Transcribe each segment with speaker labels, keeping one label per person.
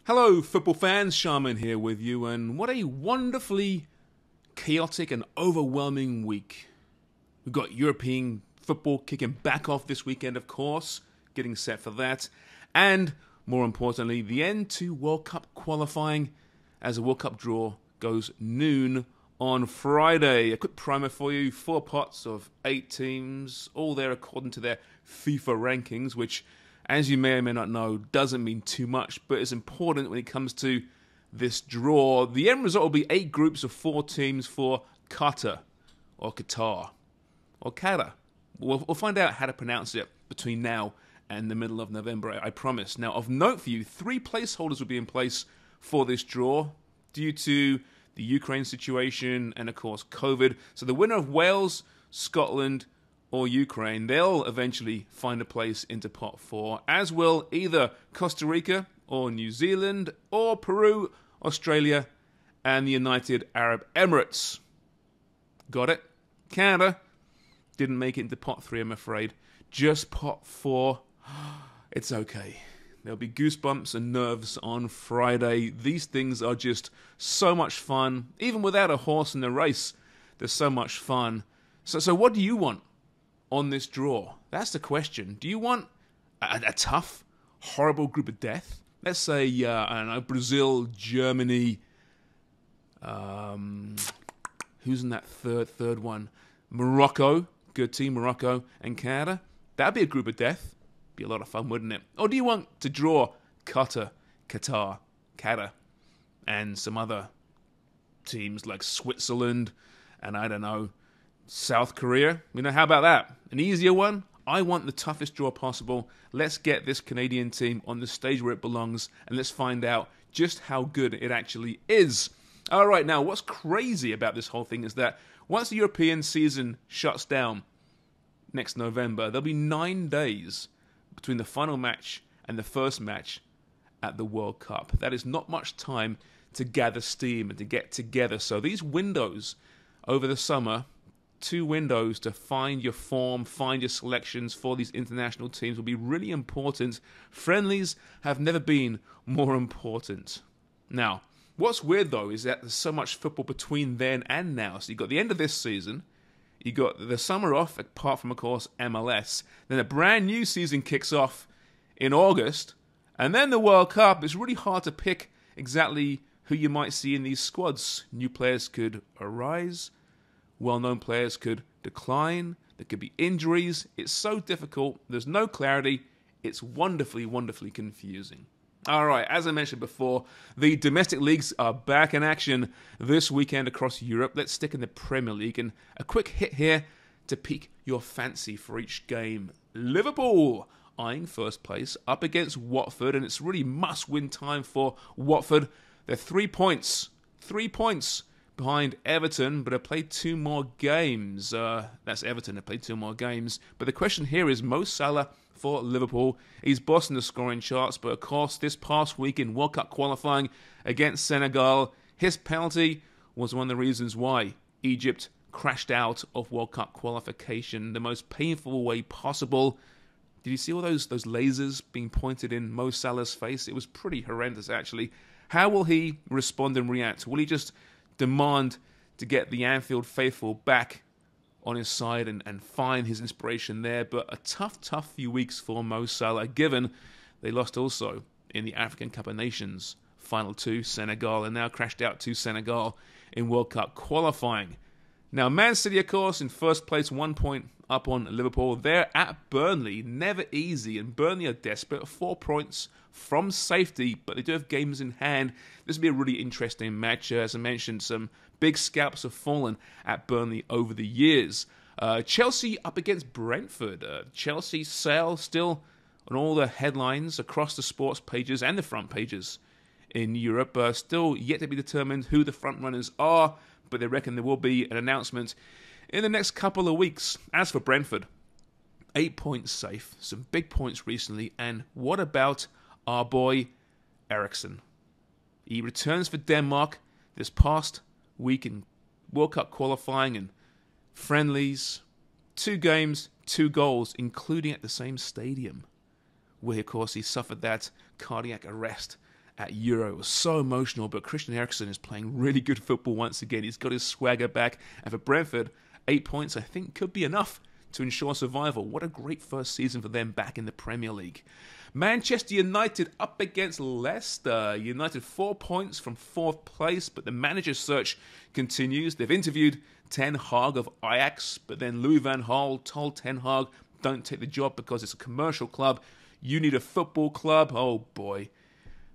Speaker 1: Hello, football fans. Sharman here with you, and what a wonderfully chaotic and overwhelming week. We've got European football kicking back off this weekend, of course, getting set for that, and more importantly, the end to World Cup qualifying as a World Cup draw goes noon on Friday. A quick primer for you: 4 pots of 8 teams, all there according to their FIFA rankings, which, as you may or may not know, doesn't mean too much, but it's important when it comes to this draw. The end result will be 8 groups of 4 teams for Qatar, or Qatar, or Qatar. We'll find out how to pronounce it between now and the middle of November, I promise. Now, of note for you, 3 placeholders will be in place for this draw due to the Ukraine situation and, of course, COVID. So the winner of Wales, Scotland, or Ukraine, they'll eventually find a place into pot 4, as will either Costa Rica or New Zealand or Peru, Australia, and the United Arab Emirates. Got it? Canada didn't make it into pot 3, I'm afraid. Just pot 4. It's okay. There'll be goosebumps and nerves on Friday. These things are just so much fun. Even without a horse in the race, there's so much fun. So what do you want on this draw? That's the question. Do you want a tough, horrible group of death? Let's say, I don't know, Brazil, Germany, who's in that third one? Morocco, good team, Morocco, and Canada. That'd be a group of death. Be a lot of fun, wouldn't it? Or do you want to draw Qatar, and some other teams like Switzerland, and I don't know, South Korea? How about that? An easier one? I want the toughest draw possible. Let's get this Canadian team on the stage where it belongs, and let's find out just how good it actually is. All right, now, what's crazy about this whole thing is that once the European season shuts down next November, there'll be 9 days between the final match and the first match at the World Cup. That is not much time to gather steam and to get together. So these windows over the summer, 2 windows to find your form, find your selections for these international teams, will be really important. Friendlies have never been more important. Now, what's weird though is that there's so much football between then and now. So you've got the end of this season, you got the summer off, apart from, of course, MLS. Then a brand new season kicks off in August. And then the World Cup. It's really hard to pick exactly who you might see in these squads. New players could arise. Well-known players could decline. There could be injuries. It's so difficult. There's no clarity. It's wonderfully, wonderfully confusing. All right, as I mentioned before, the domestic leagues are back in action this weekend across Europe. Let's stick in the Premier League, and a quick hit here to pique your fancy for each game. Liverpool eyeing first place up against Watford, and it's really must-win time for Watford. They're 3 points behind Everton, but have played 2 more games. That's Everton, have played 2 more games. But the question here is Mo Salah for Liverpool. He's bossing the scoring charts, but of course this past week in World Cup qualifying against Senegal, his penalty was one of the reasons why Egypt crashed out of World Cup qualification the most painful way possible. Did you see all those lasers being pointed in Mo Salah's face? It was pretty horrendous, actually. How will he respond and react? Will he just demand to get the Anfield faithful back on his side and find his inspiration there? But a tough few weeks for Mo Salah, given they lost also in the African Cup of Nations final to Senegal, and now crashed out to Senegal in World Cup qualifying. Now, Man City, of course, in first place, 1 point up on Liverpool. They're at Burnley, never easy, and Burnley are desperate. 4 points from safety, but they do have games in hand. This will be a really interesting match. As I mentioned, some big scalps have fallen at Burnley over the years. Chelsea up against Brentford. Chelsea sail still on all the headlines across the sports pages and the front pages in Europe. Still yet to be determined who the front runners are, but they reckon there will be an announcement in the next couple of weeks. As for Brentford, 8 points safe, some big points recently, and what about our boy Eriksen? He returns for Denmark this past week in World Cup qualifying and friendlies. 2 games, 2 goals, including at the same stadium, where, of course, he suffered that cardiac arrest at Euro. It was so emotional, but Christian Eriksen is playing really good football once again. He's got his swagger back, and for Brentford, 8 points I think could be enough to ensure survival. What a great first season for them back in the Premier League. Manchester United up against Leicester. United 4 points from 4th place, but the manager's search continues. They've interviewed Ten Hag of Ajax, but then Louis van Gaal told Ten Hag, don't take the job because it's a commercial club. You need a football club. Oh boy.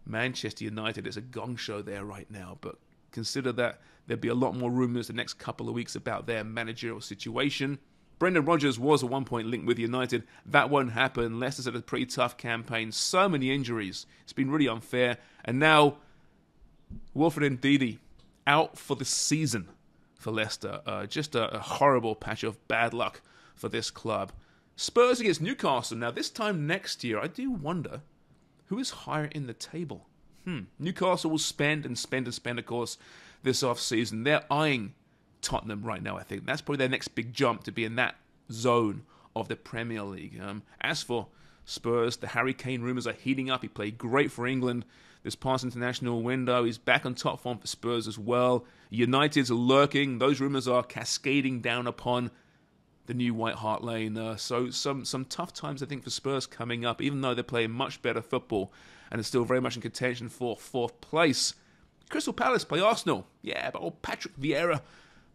Speaker 1: Manchester United is a gong show there right now, but consider that there'll be a lot more rumours the next couple of weeks about their managerial situation. Brendan Rodgers was a 1-point link with United. That won't happen. Leicester's had a pretty tough campaign. So many injuries. It's been really unfair. And now, Wilfred Ndidi out for the season for Leicester. Just a horrible patch of bad luck for this club. Spurs against Newcastle. Now, this time next year, I do wonder who is higher in the table. Newcastle will spend, of course, this off-season. They're eyeing Tottenham right now, I think. That's probably their next big jump to be in that zone of the Premier League. As for Spurs, the Harry Kane rumours are heating up. He played great for England this past international window. He's back on top form for Spurs as well. United's lurking. Those rumours are cascading down upon the new White Hart Lane. So some tough times, I think, for Spurs coming up, even though they're playing much better football and are still very much in contention for 4th place. Crystal Palace play Arsenal. Yeah, but old Patrick Vieira,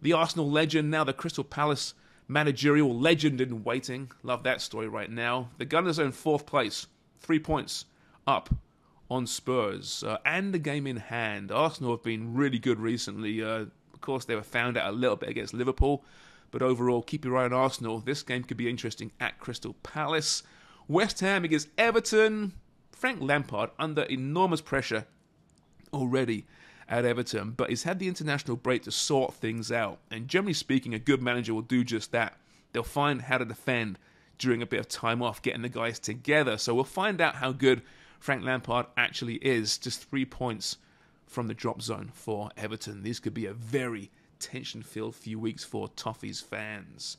Speaker 1: the Arsenal legend, now the Crystal Palace managerial legend in waiting. Love that story right now. The Gunners are in 4th place, 3 points up on Spurs. And the game in hand. Arsenal have been really good recently. Of course, they were found out a little bit against Liverpool. But overall, keep your eye on Arsenal. This game could be interesting at Crystal Palace. West Ham against Everton. Frank Lampard under enormous pressure already at Everton, but he's had the international break to sort things out. And generally speaking, a good manager will do just that. They'll find how to defend during a bit of time off, getting the guys together. So we'll find out how good Frank Lampard actually is. Just 3 points from the drop zone for Everton. These could be a very tension-filled few weeks for Toffees fans.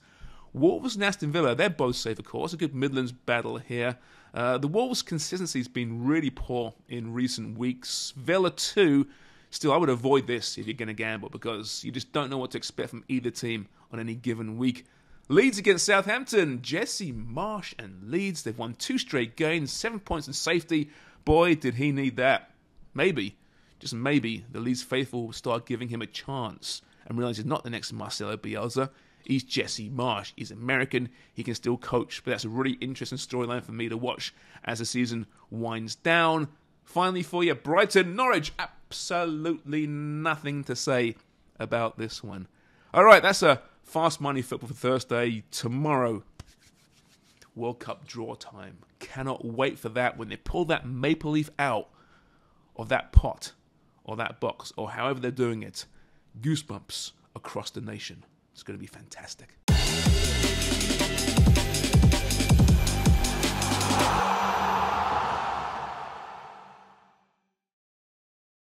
Speaker 1: Wolves and Aston Villa, they're both safe, of course. A good Midlands battle here. The Wolves' consistency has been really poor in recent weeks. Villa too. Still, I would avoid this if you're going to gamble because you just don't know what to expect from either team on any given week. Leeds against Southampton. Jesse Marsch and Leeds, they've won 2 straight games, 7 points in safety. Boy, did he need that. Maybe, just maybe, the Leeds faithful will start giving him a chance and realise he's not the next Marcelo Bielsa. He's Jesse Marsch. He's American. He can still coach. But that's a really interesting storyline for me to watch as the season winds down. Finally for you, Brighton, Norwich. Absolutely nothing to say about this one. All right, that's a fast money football for Thursday. Tomorrow, World Cup draw time. Cannot wait for that when they pull that maple leaf out of that pot or that box or however they're doing it. Goosebumps across the nation. It's going to be fantastic.